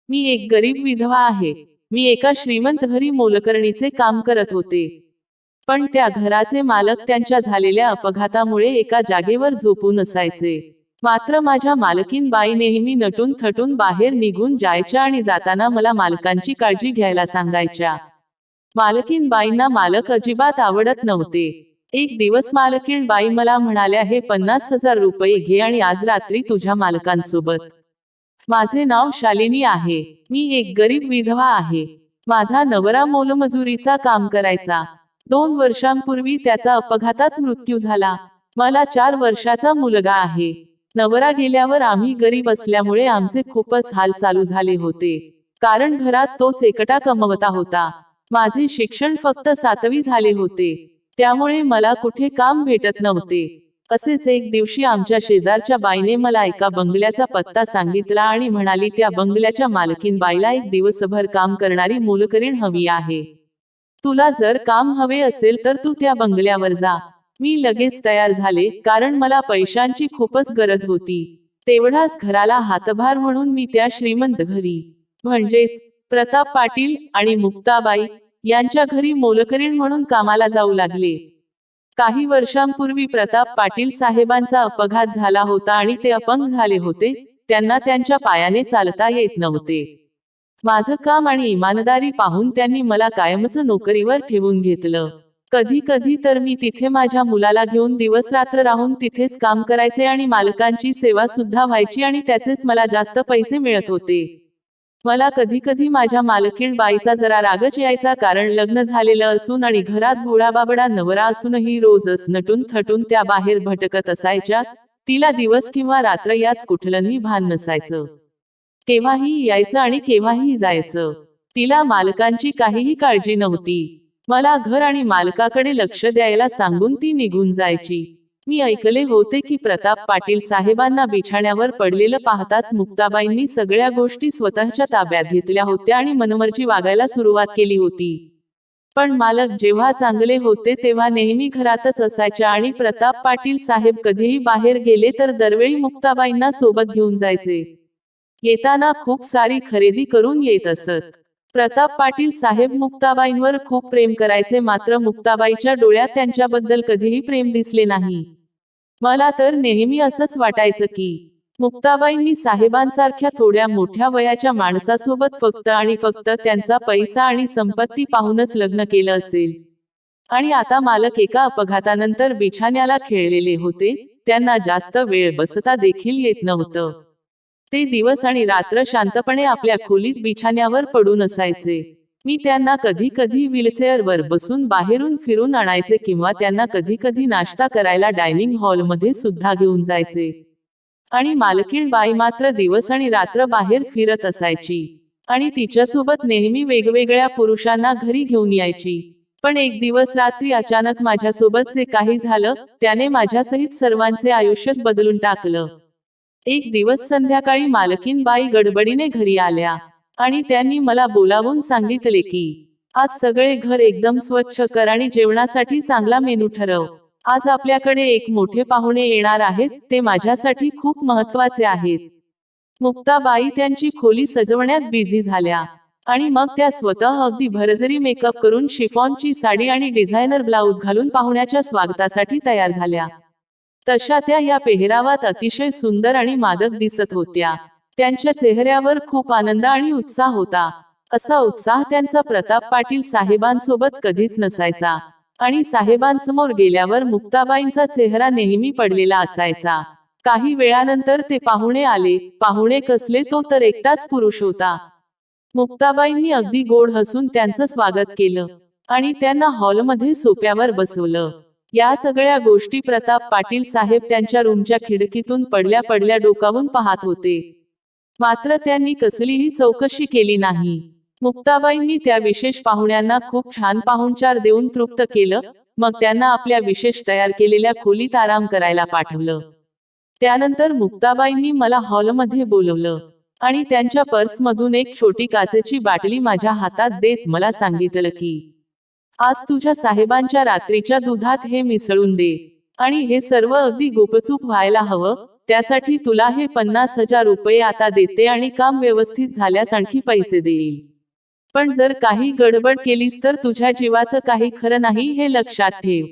मी एक गरीब विधवा आहे. मी एका श्रीमंत घरी मोलकरणीचे काम करत होते. पण त्या घराचे मालक त्यांच्या झालेल्या अपघातामुळे एका जागेवर झोपून असायचे. मात्र माझ्या मालकीन बाई नेहमी नटून थटून बाहेर निघून जायच्या आणि जाताना मला मालकांची काळजी घ्यायला सांगायच्या. मालकीन बाईंना मालक अजिबात आवडत नव्हते. एक दिवस मालकीण बाई मला म्हणाल्या, हे 50,000 रुपये घे आणि आज रात्री तुझ्या मालकांसोबत. माझे नाव शालिनी आहे. मी एक गरीब विधवा आहे. माझा नवरा मोलमजुरीचा काम करायचा. 2 वर्षांपूर्वी त्याचा अपघातात मृत्यू झाला. मला 4 वर्षाचा मुलगा आहे. नवरा गेल्यावर आम्ही गरीब असल्यामुळे आमचे खूपच हाल चालू झाले होते. कारण घरात तोच एकटा कमवता होता. माझे शिक्षण फक्त 7वी झाले होते. त्यामुळे मला कुठे काम भेटत नव्हते. असेच एक दिवशी आमच्या शेजारच्या बाईने मला एका बंगल्याचा पत्ता सांगितला आणि म्हणाली, त्या बंगल्याच्या मालकीन बाईला एक दिवसभर काम करणारी मोलकरीण हवी आहे. तुला जर काम हवे असेल तर तू त्या बंगल्यावर जा. मी लगेच तयार झाले, कारण मला पैशांची खूपच गरज होती. तेवढाच घराला हातभार म्हणून मी त्या श्रीमंत घरी, म्हणजेच प्रताप पाटील आणि मुक्ताबाई यांच्या घरी मोलकरीण म्हणून कामाला जाऊ लागले. काही वर्षांपूर्वी प्रताप पाटील साहेबांचा अपघात झाला होता आणि ते अपंग झाले होते. त्यांना त्यांच्या पायाने चालता येत नव्हते. माझं काम आणि इमानदारी पाहून त्यांनी मला कायमच नोकरीवर ठेवून घेतलं. कधी कधी तर मी तिथे माझ्या मुलाला घेऊन दिवस रात्र राहून तिथेच काम करायचे आणि मालकांची सेवा सुद्धा व्हायची आणि त्याचेच मला जास्त पैसे मिळत होते. मला कधी कधी माझ्या मालकीण बाईचा जरा रागच यायचा, कारण लग्न झालेलं असून आणि घरात भोळाबाबडा नवरा असूनही रोजच नटून थटून त्या बाहेर भटकत असायच्या. तिला दिवस किंवा रात्र याच कुठलंही भान नसायचं. केव्हाही यायचं आणि केव्हाही जायचं. तिला मालकांची काहीही काळजी नव्हती. मला घर आणि मालकाकडे लक्ष द्यायला सांगून ती निघून जायची. मी ऐकले होते की प्रताप पाटील साहेबांना बिछाण्यावर पडलेलं पाहताच मुक्ताबाईंनी सगळ्या गोष्टी स्वतःच्या ताब्यात घेतल्या होत्या आणि मनमर्जी वागायला सुरुवात केली होती. पण मालक जेव्हा चांगले होते तेव्हा नेहमी घरातच असायच्या आणि प्रताप पाटील साहेब कधीही बाहेर गेले तर दरवेळी मुक्ताबाईंना सोबत घेऊन जायचे. येताना खूप सारी खरेदी करून येत असत. प्रताप पाटील साहेब मुक्ताबाईंवर खूप प्रेम करायचे, मात्र मुक्ताबाईच्या डोळ्यात त्यांच्याबद्दल कधीही प्रेम दिसले नाही. मला तर नेहमी असंच वाटायचं की मुक्ताबाईंनी साहेबांसारख्या थोड्या मोठ्या वयाच्या माणसासोबत फक्त आणि फक्त त्यांचा पैसा आणि संपत्ती पाहूनच लग्न केलं असेल. आणि आता मालक एका अपघातानंतर बिछाण्याला खेळलेले होते. त्यांना जास्त वेळ बसता देखील येत नव्हतं. ते दिवस आणि रात्र शांतपणे आपल्या खोलीत बिछाण्यावर पडून असायचे. मी त्यांना कधी कधी व्हीलचेअरवर बसून बाहेरून फिरून आणायचे किंवा त्यांना कधी कधी नाश्ता करायला डायनिंग हॉलमध्ये सुद्धा घेऊन जायचे. आणि मालकीण बाई मात्र दिवस आणि रात्र बाहेर फिरत असायची आणि तिच्यासोबत नेहमी वेगवेगळ्या पुरुषांना घरी घेऊन यायची. पण एक दिवस रात्री अचानक माझ्यासोबत जे काही झालं त्याने माझ्यासहित सर्वांचे आयुष्यच बदलून टाकलं. एक दिवस संध्याकाळी मालकीन बाई गडबडीने घरी आल्या आणि त्यांनी मला बोलावून सांगितले की आज सगळे घर एकदम स्वच्छ कर आणि जेवणासाठी चांगला मेनू ठरव. आज आपल्याकडे एक मोठे पाहुणे येणार आहेत. ते माझ्यासाठी खूप महत्त्वाचे आहेत. मुक्ताबाई त्यांची खोली सजवण्यात बिझी झाल्या आणि मग त्या स्वतः अगदी भरजरी मेकअप करून शिफॉनची साडी आणि डिझायनर ब्लाऊज घालून पाहुण्याच्या स्वागतासाठी तयार झाल्या. तशा त्या या पेहरावात अतिशय सुंदर आणि मादक दिसत होत्या. त्यांच्या चेहऱ्यावर खूप आनंद आणि उत्साह होता. असा उत्साह त्यांचा प्रताप पाटील साहेबांसोबत कधीच नसायचा. आणि साहेबांसमोर गेल्यावर मुक्ताबाईंचा चेहरा नेहमी पडलेला असायचा. काही वेळानंतर ते पाहुणे आले. पाहुणे कसले, तो तर एकटाच पुरुष होता. मुक्ताबाईंनी अगदी गोड हसून त्यांचं स्वागत केलं आणि त्यांना हॉलमध्ये सोफ्यावर बसवलं. या सगळ्या गोष्टी प्रताप पाटील साहेब त्यांच्या रूमच्या खिडकीतून पडल्या पडल्या डोकावून पाहत होते. मात्र त्यांनी कसलीही चौकशी केली नाही. मुक्ताबाईंनी त्या विशेष पाहुण्यांना खूप छान पाहुणचार देऊन तृप्त केलं. मग त्यांना आपल्या विशेष तयार केलेल्या खोलीत आराम करायला पाठवलं. त्यानंतर मुक्ताबाईंनी मला हॉलमध्ये बोलवलं आणि त्यांच्या पर्समधून एक छोटी काचेची बाटली माझ्या हातात देत मला सांगितलं की आज तुझ्या साहेबांच्या रात्रीच्या दुधात हे मिसळून दे आणि हे सर्व अगदी गुपचूप व्हायला हवं. त्यासाठी तुला हे 50,000 रुपये आता देते आणि काम व्यवस्थित झाल्यास आणखी पैसे देईल. पण जर काही गडबड केलीस तर तुझ्या जीवाचं काही खरं नाही हे लक्षात ठेव.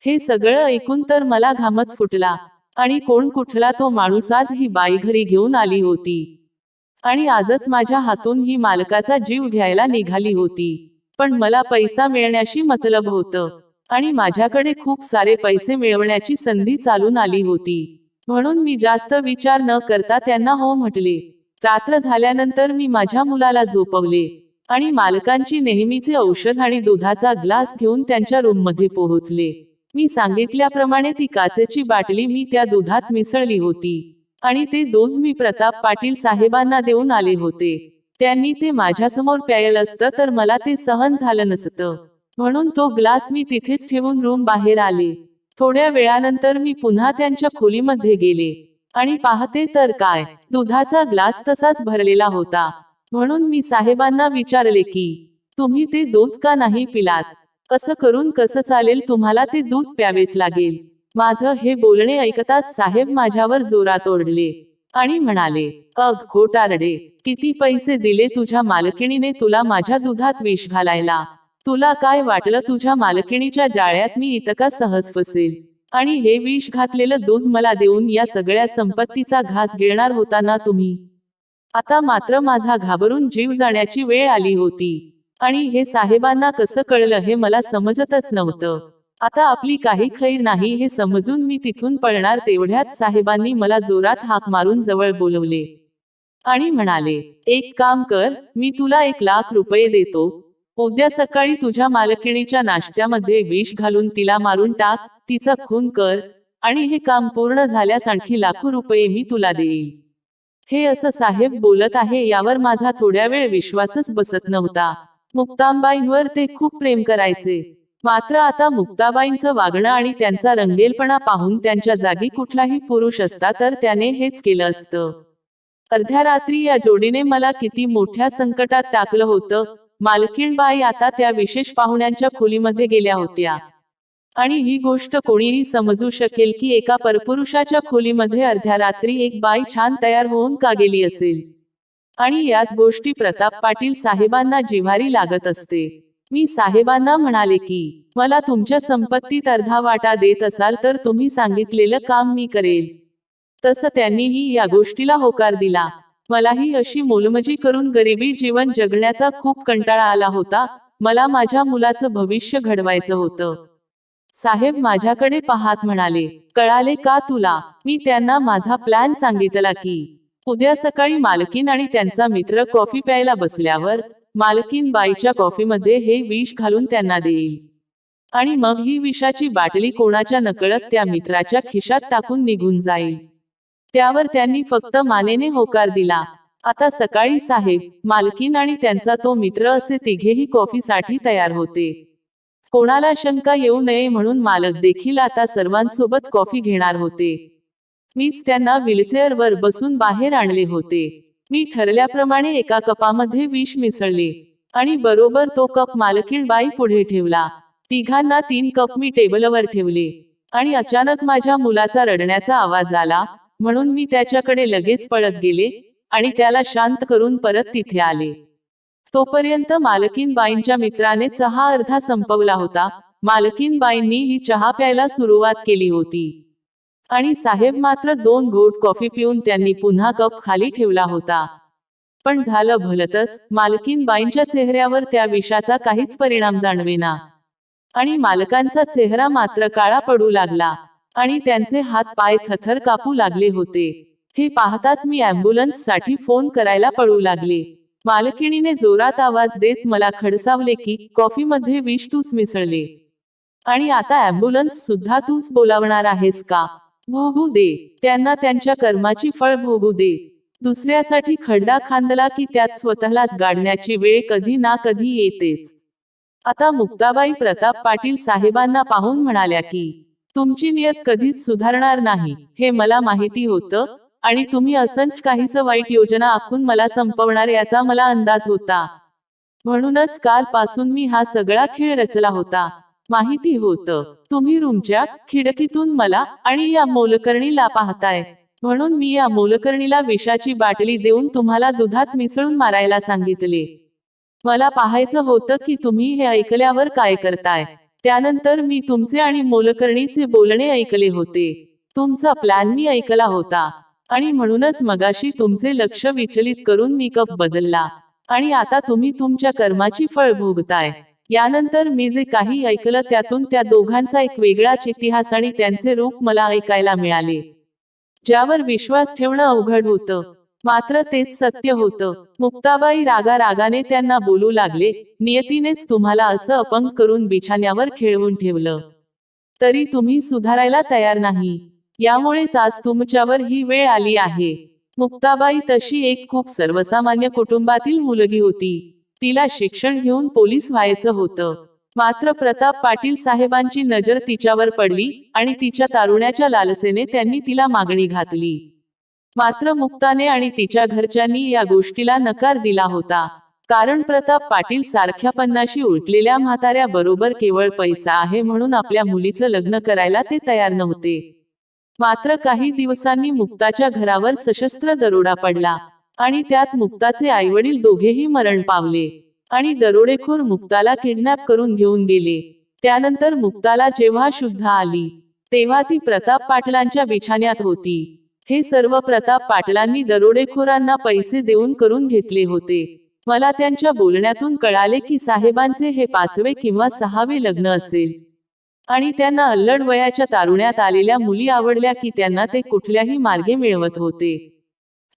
हे सगळं ऐकून तर मला घामच फुटला. आणि कोण कुठला तो माणूस आज ही बाई घरी घेऊन आली होती. आणि आजच माझ्या हातून ही मालकाचा जीव घ्यायला निघाली होती. पण मला पैसा मिळण्याशी मतलब होतं. आणि माझ्याकडे खूप सारे पैसे मिळवण्याची संधी चालून आली होती. म्हणून मी जास्त विचार न करता त्यांना हो म्हटले. रात्र झाल्यानंतर मी माझ्या मुलाला झोपवले. आणि मालकांची नेहमीचे औषध आणि दुधाचा ग्लास घेऊन त्यांच्या रूममध्ये पोहोचले. मी सांगितल्याप्रमाणे ती काचेची बाटली मी त्या दुधात मिसळली होती. आणि ते दूध मी प्रताप पाटील साहेबांना देऊन आले होते. त्यांनी ते माझ्यासमोर प्यायल असतं तर मला ते सहन झालं नसतं. म्हणून तो ग्लास मी तिथेच ठेवून रूम बाहेर आले. थोड्या वेळानंतर मी पुन्हा त्यांच्या खोलीमध्ये गेले. आणि पाहते तर काय, दुधाचा ग्लास तसाच भरलेला होता. म्हणून मी साहेबांना विचारले की, तुम्ही ते दूध का नाही पिलात? कसं करून कसं चालेल, तुम्हाला ते दूध प्यावेच लागेल. माझं हे बोलणे ऐकताच साहेब माझ्यावर जोरात ओरडले. आणि म्हणाले, खोटारडे, किती पैसे दिले तुझ्या मालकिणीने तुला माझ्या दुधात विष घालायला? तुला काय वाटलं तुझ्या मालकिणीच्या जाळ्यात मी इतका सहज फसेल? आणि हे विष घातलेलं दूध मला देऊन या सगळ्या संपत्तीचा घास गिळणार होता ना तुम्ही? आता मात्र माझा घाबरून जीव जाण्याची वेळ आली होती. आणि हे साहेबांना कसं कळलं हे मला समजतच नव्हतं. आता आपली काही खैर नाही हे समजून मी तिथून पळणार तेवढ्यात साहेबांनी मला जोरात हाक मारून जवळ बोलवले. आणि म्हणाले, एक काम कर, मी तुला 1,00,000 रुपये देतो. उद्या सकाळी तुझ्या मालकिणीच्या नाश्त्यामध्ये विष घालून तिला मारून टाक, तिचा खून कर. आणि हे काम पूर्ण झाल्यास आणखी लाखो रुपये मी तुला देईल. हे असं साहेब बोलत आहे यावर माझा थोड्या वेळ विश्वासच बसत नव्हता. मुक्ताबाईंवर ते खूप प्रेम करायचे. मात्र आता मुक्ताबाईंचं वागणं आणि त्यांचा रंगेलपणा पाहून त्यांच्या जागी कुठलाही पुरुष असता तर त्याने हेच केलं असतं. अर्ध्या रात्री या जोडीने मला किती मोठ्या संकटात टाकलं होतं. मालकीणबाई आता त्या विशेष पाहुण्यांच्या खोलीमध्ये गेल्या होत्या. आणि ही गोष्ट कोणीही समजू शकेल की एका परपुरुषाच्या खोलीमध्ये अर्ध्या रात्री एक बाई छान तयार होऊन का गेली असेल. आणि याच गोष्टी प्रताप पाटील साहेबांना जिव्हारी लागत असते. मी साहेबांना म्हणाले की, मला तुमच्या संपत्तीत अर्धा वाटा देत असाल तर तुम्ही सांगितलेलं काम मी करेल. तसं त्यांनीही या गोष्टीला होकार दिला. मलाही अशी मोलमजी करून गरिबी जीवन जगण्याचा खूप कंटाळा आला होता. मला माझ्या मुलाचं भविष्य घडवायचं होतं. साहेब माझ्याकडे पाहत म्हणाले, कळाले का तुला? मी त्यांना माझा प्लॅन सांगितला की, उद्या सकाळी मालकीन आणि त्यांचा मित्र कॉफी प्यायला बसल्यावर मालकीन बाईच्या कॉफीमध्ये हे विष घालून त्यांना देईल. आणि मग ही विषाची बाटली कोणाच्या नकळत त्या मित्राच्या खिशात टाकून निघून जाईल. त्यावर त्यांनी फक्त मानेने होकार दिला. आता सकाळी साहेब, मालकीन आणि त्यांचा तो मित्र असे तिघेही कॉफीसाठी तयार होते. कोणाला शंका येऊ नये म्हणून मालक देखील आता सर्वांसोबत कॉफी घेणार होते. मीच त्यांना व्हीलचेअरवर बसून बाहेर आणले होते. मी ठरल्याप्रमाणे एका कपामध्ये विष मिसळले. आणि बरोबर तो कप मालकीणबाई पुढे ठेवला. तिघांना 3 कप मी टेबलवर ठेवले. आणि अचानक माझ्या मुलाचा रडण्याचा आवाज आला. म्हणून मी त्याच्याकडे लगेच पळत गेले. आणि त्याला शांत करून परत तिथे आले. तोपर्यंत मालकीनबाईंच्या मित्राने चहा अर्धा संपवला होता. मालकीनबाईंनी ही चहा प्यायला सुरुवात केली होती. आणि साहेब मात्र 2 घोट कॉफी पिऊन त्यांनी पुन्हा कप खाली ठेवला होता. पण झालं भलतच, मालकीनबाईंच्या चेहऱ्यावर त्या विषाचा काहीच परिणाम जाणवेना. आणि मालकांचा चेहरा मात्र काळा पडू लागला. आणि त्यांचे हात पाय थरथर कापू लागले होते. हे पाहताच मी ॲम्ब्युलन्ससाठी फोन करायला पळू लागले. मालकिणीने जोरात आवाज देत मला खडसावले की, कॉफीमध्ये विष तूच मिसळले. आणि आता ॲम्ब्युलन्स सुद्धा तूच बोलावणार आहेस का? भोगू दे, त्यांना त्यांच्या कर्माची फळ भोगू दे. दुसऱ्यासाठी खड्डा खांदला की त्यात स्वतःलाच गाडण्याची वेळ कधी ना कधी येतेच. आता मुक्ताबाई प्रताप पाटील साहेबांना पाहून म्हणाल्या की, तुमची नियत कधीच सुधारणार नाही हे मला माहिती होतं. आणि तुम्ही असंच काहीसं वाईट योजना आखून मला संपवणार याचा मला अंदाज होता. म्हणूनच कालपासून मी हा सगळा खेळ रचला होता. माहिती होतं, तुम्ही रूमच्या खिडकीतून मला आणि या मोलकरणीला पाहताय. म्हणून मी या मोलकरणीला विषाची बाटली देऊन तुम्हाला दुधात मिसळून मारायला सांगितले. मला पाहायचं होतं की तुम्ही हे ऐकल्यावर काय करताय. त्यानंतर मी तुमचे आणि मोलकरणीचे बोलणे ऐकले होते. तुमचा प्लॅन मी ऐकला होता आणि म्हणूनच मगाशी तुमचे लक्ष विचलित करून मी कप बदलला आणि आता तुम्ही तुमच्या कर्माची फळ भोगताय. यानंतर मी जे काही ऐकलं त्यातून त्या दोघांचा एक वेगळाच इतिहास आणि त्यांचे रूप मला ऐकायला मिळाले, ज्यावर विश्वास ठेवणं अवघड होतं. मात्र तेच सत्य होतं. मुक्ताबाई रागारागाने त्यांना बोलू लागले, नियतीनेच तुम्हाला असं अपंग करून बिछाण्यावर खेळवून ठेवलं, तरी तुम्ही सुधारायला तयार नाही. यामुळेच आज तुमच्यावर ही वेळ आली आहे. मुक्ताबाई तशी एक खूप सर्वसामान्य कुटुंबातील मुलगी होती. तिला शिक्षण घेऊन पोलीस व्हायचं होतं. मात्र प्रताप पाटील साहेबांची नजर तिच्यावर पडली आणि तिच्या तारुण्याच्या लालसेने त्यांनी तिला मागणी घातली. मात्र मुक्ताने आणि तिच्या घरच्यांनी या गोष्टीला नकार दिला होता. कारण प्रताप पाटील सारख्या 50शी उलटलेल्या म्हाताऱ्या बरोबर केवळ पैसा आहे म्हणून आपल्या मुलीचं लग्न करायला ते तयार नव्हते. मात्र काही दिवसांनी मुक्ताच्या घरावर सशस्त्र दरोडा पडला आणि त्यात मुक्ताचे आईवडील दोघेही मरण पावले आणि दरोडेखोर मुक्ताला किडनॅप करून घेऊन गेले. त्यानंतर मुक्ताला जेव्हा शुद्ध आली तेव्हा ती प्रताप पाटलांच्या बिछाण्यात होती. हे सर्व प्रताप पाटलांनी दरोडेखोरांना पैसे देऊन करून घेतले होते. मला त्यांच्या बोलण्यातून कळाले की साहेबांचे हे 5वे किंवा 6वे लग्न असेल आणि त्यांना अल्लड वयाच्या तारुण्यात आलेल्या मुली आवडल्या की त्यांना ते कुठल्याही मार्गे मिळवत होते.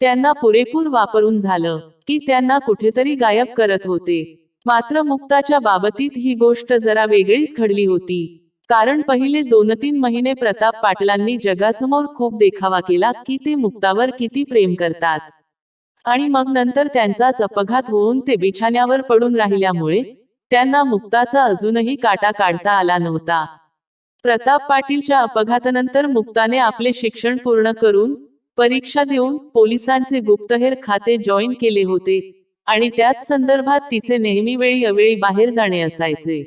त्यांना पुरेपूर वापरून झालं की त्यांना कुठेतरी गायब करत होते. मात्र मुक्ताच्या बाबतीत ही गोष्ट जरा वेगळीच घडली होती. कारण पहिले 2-3 महिने प्रताप पाटलांनी जगासमोर खूप देखावा केला की ते मुक्तावर किती प्रेम करतात आणि मग नंतर त्यांचाच अपघात होऊन ते बिछाण्यावर पडून राहिल्यामुळे त्यांना मुक्ताचा अजूनही काटा काढता आला नव्हता. प्रताप पाटीलच्या अपघातानंतर मुक्ताने आपले शिक्षण पूर्ण करून परीक्षा देऊन पोलिसांचे गुप्तहेर खाते जॉईन केले होते आणि त्याच संदर्भात तिचे नेहमी वेळी अवेळी बाहेर जाणे असायचे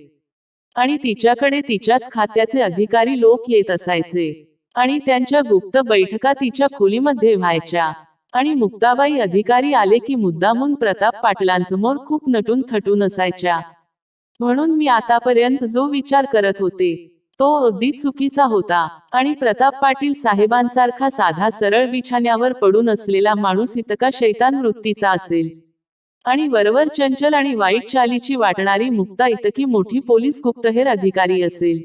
आणि तिच्याकडे तिच्याच खात्याचे अधिकारी लोक येत असायचे आणि त्यांच्या गुप्त बैठका तिच्या खोलीमध्ये व्हायच्या आणि मुक्ताबाई अधिकारी आले की मुद्दामून प्रताप पाटलांसमोर खूप नटून थटून असायच्या. म्हणून मी आतापर्यंत जो विचार करत होते तो अगदी चुकीचा होता आणि प्रताप पाटील साहेबांसारखा साधा सरळ बिछाण्यावर पडून असलेला माणूस इतका शैतान वृत्तीचा असेल आणि वरवर चंचल आणि वाईट चालीची वाटणारी मुक्ता इतकी मोठी पोलीस गुप्तहेर अधिकारी असेल,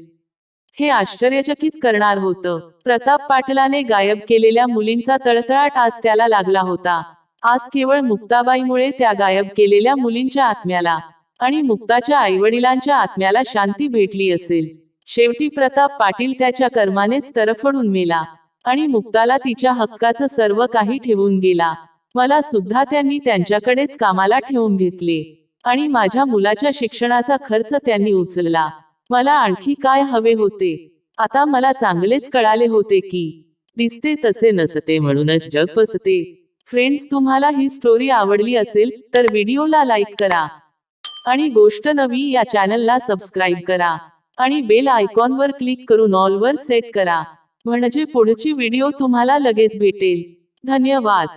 हे आश्चर्यचकित करणार होतं. प्रताप पाटलाने गायब केलेल्या मुलींचा तळतळाट आज त्याला लागला होता. आज केवळ मुक्ताबाईमुळे त्या गायब केलेल्या मुलींच्या आत्म्याला आणि मुक्ताच्या आईवडिलांच्या आत्म्याला शांती भेटली असेल. शेवटी प्रताप पाटील त्याच्या कर्मानेच तरफडून मेला आणि मुक्ताला तिच्या हक्काचं सर्व काही ठेवून गेला. मला सुद्धा त्यांनी त्यांच्याकडेच कामाला ठेवून घेतले आणि माझ्या मुलाच्या शिक्षणाचा खर्च त्यांनी उचलला. मला आणखी काय हवे होते. आता मला चांगलेच कळाले होते की दिसते तसे नसते म्हणूनच जग फसते. फ्रेंड्स, तुम्हाला ही स्टोरी आवडली असेल तर व्हिडिओला लाईक करा आणि गोष्ट नवी या चॅनलला सबस्क्राईब करा आणि बेल आयकॉनवर क्लिक करून ऑल वर सेट करा म्हणजे पुढची व्हिडिओ तुम्हाला लगेच भेटेल. धन्यवाद.